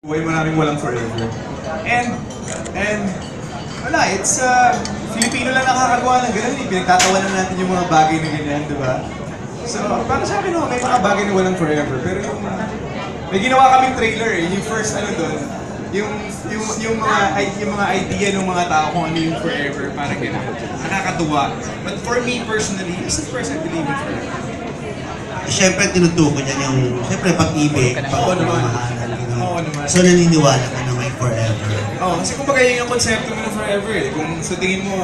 Buhay maraming walang forever. And, wala, it's, Filipino lang nakakagawa ng ganun. Pinagtatawanan natin yung mga bagay na ganyan, di ba? So, para sa akin, may mga bagay na walang forever. Pero yung, may ginawa kaming trailer yung first doon, yung mga idea ng mga tao kung ano yung forever, parang gano'n. Nakakatuwa. But for me personally, as a person, I believe in forever. Siyempre, tinutukoy niya yung, siyempre, pag-ibig, pag-mamahalan. Oo naman. So, naniniwala ka na may forever. Oo, kasi kumbaga yun yung konsepto mo ng forever eh. Kung sa tingin mo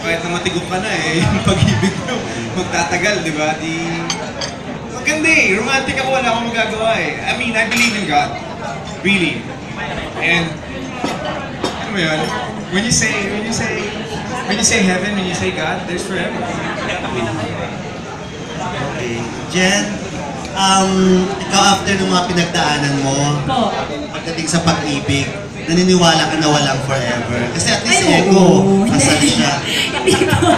kahit na matigok ka na yung pag-ibig mo, magtatagal, di ba? Maganda eh, romantic ako, wala akong magagawa eh. I mean, I believe in God. Really. And, ano mo yun? When you say heaven, when you say God, there's forever. Okay. Jen, ikaw after ng mga pinagdaanan mo, pagdating sa pag-ibig, naniniwala ka na walang forever. Kasi at least kasal siya. Hindi po.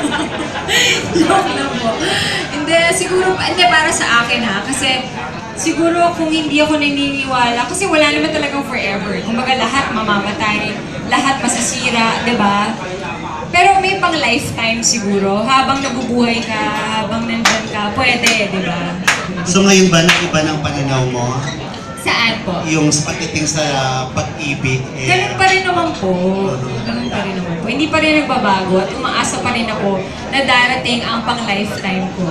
Joke lang po. Hindi, siguro, hindi para sa akin ha. Kasi siguro kung hindi ako naniniwala, kasi wala naman talagang forever. Kumbaga lahat mamamatay, lahat masisira, di ba? Pero may pang lifetime siguro, habang nabubuhay ka, habang nandyan ka, pwede, di ba? So ngayon ba, nag-iba ng pananaw mo? Saan po? Yung pagdating sa pag-ibig, Ganun pa rin naman po. Ganun pa rin naman po. Hindi pa rin nagbabago at umaasa pa rin ako na darating ang pang-lifetime ko.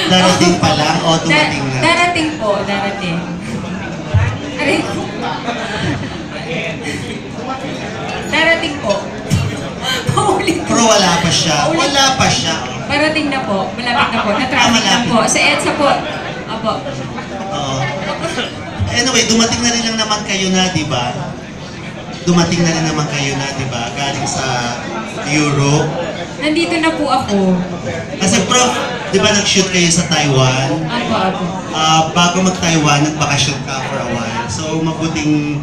Darating pa lang o dumating na? Darating po, darating. Aray ko. Darating po. Paulit ko. Pero wala pa siya. Wala pa siya. Parating na po. Malapit na po. Na-traffic lang po. Sa EDSA po. Apo. Oo. Anyway, dumating na rin lang naman kayo na, di ba? Dumating na rin naman kayo na, di ba? Galing sa Europe. Nandito na po ako. Kasi prof, di ba nag-shoot kayo sa Taiwan? Apo. Bago mag-Taiwan, nagbakasyon ka for a while. So, mabuting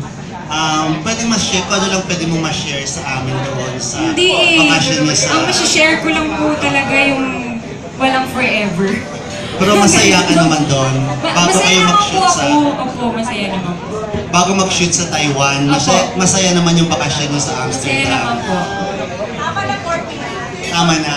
pwede ma-share ko, ano lang pwede mong ma-share sa amin doon sa bakasyon niya sa... Ang ma-share ko lang po talaga yung walang forever. Pero masaya ka naman doon. Bago kayo mag-shoot sa... Opo, masaya naman po. Bago mag-shoot sa Taiwan, masaya naman yung bakasyon niyo sa Amsterdam. Masaya naman po. Tama na.